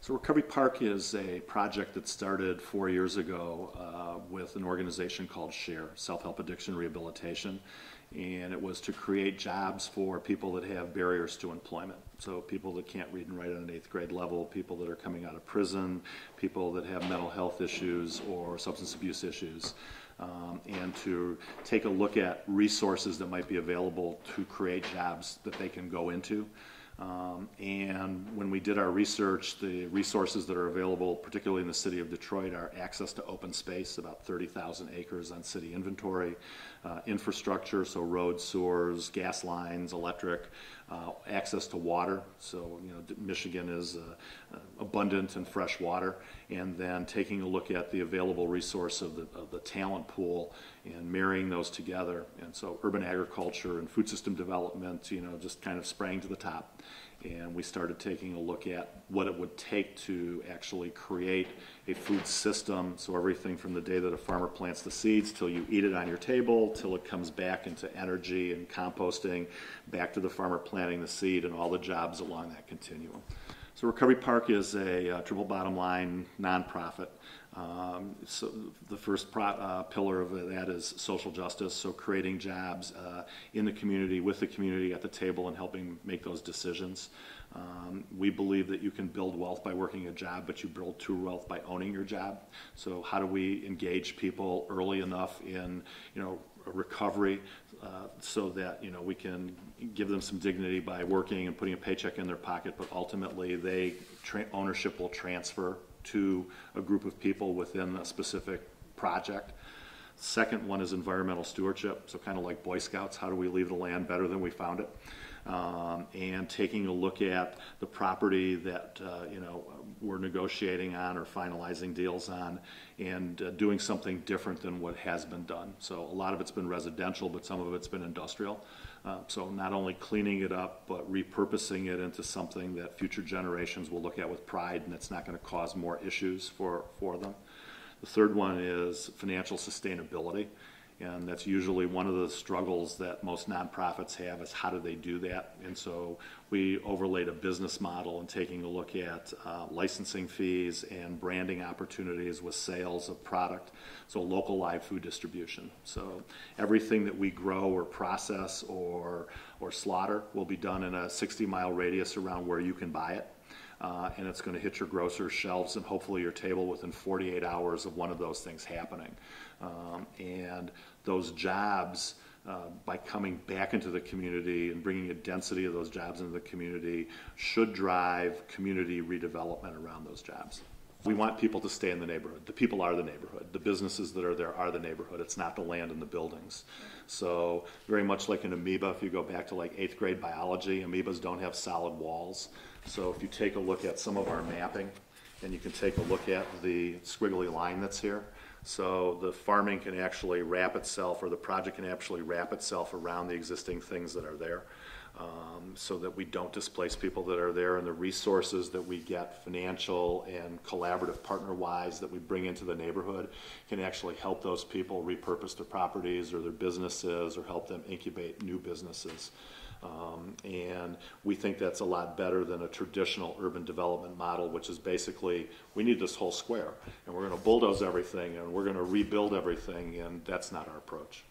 So Recovery Park is a project that started 4 years ago with an organization called SHARE, Self-Help Addiction Rehabilitation, and it was to create jobs for people that have barriers to employment. So people that can't read and write at an 8th grade level, people that are coming out of prison, people that have mental health issues or substance abuse issues, and to take a look at resources that might be available to create jobs that they can go into. And when we did our research, the resources that are available, particularly in the city of Detroit, are access to open space, about 30,000 acres on city inventory, infrastructure, so roads, sewers, gas lines, electric, access to water. So, Michigan is abundant in fresh water, and then taking a look at the available resource of the talent pool and marrying those together. And so urban agriculture and food system development, just kind of sprang to the top. And we started taking a look at what it would take to actually create a food system. So everything from the day that a farmer plants the seeds till you eat it on your table, till it comes back into energy and composting, back to the farmer planting the seed and all the jobs along that continuum. So Recovery Park is a triple bottom line nonprofit. So the first pillar of that is social justice, so creating jobs in the community, with the community at the table, and helping make those decisions. We believe that you can build wealth by working a job, but you build true wealth by owning your job. So how do we engage people early enough in recovery so that we can give them some dignity by working and putting a paycheck in their pocket, but ultimately ownership will transfer to a group of people within a specific project. Second one is environmental stewardship, so kind of like Boy Scouts, how do we leave the land better than we found it? And taking a look at the property that we're negotiating on or finalizing deals on, and doing something different than what has been done. So a lot of it's been residential, but some of it's been industrial. So not only cleaning it up, but repurposing it into something that future generations will look at with pride, and it's not going to cause more issues for them. The third one is financial sustainability. And that's usually one of the struggles that most nonprofits have, is how do they do that? And so we overlaid a business model and taking a look at licensing fees and branding opportunities with sales of product, so local live food distribution. So everything that we grow or process or slaughter will be done in a 60-mile radius around where you can buy it. And it's going to hit your grocer's shelves and hopefully your table within 48 hours of one of those things happening. And those jobs, by coming back into the community and bringing a density of those jobs into the community, should drive community redevelopment around those jobs. We want people to stay in the neighborhood. The people are the neighborhood. The businesses that are there are the neighborhood. It's not the land and the buildings. So very much like an amoeba, if you go back to like 8th grade biology, amoebas don't have solid walls. So if you take a look at some of our mapping, and you can take a look at the squiggly line that's here, so the farming can actually wrap itself, or the project can actually wrap itself around the existing things that are there, so that we don't displace people that are there, and the resources that we get, financial and collaborative partner-wise, that we bring into the neighborhood can actually help those people repurpose their properties or their businesses, or help them incubate new businesses. And we think that's a lot better than a traditional urban development model, which is basically, we need this whole square, and we're going to bulldoze everything, and we're going to rebuild everything, and that's not our approach.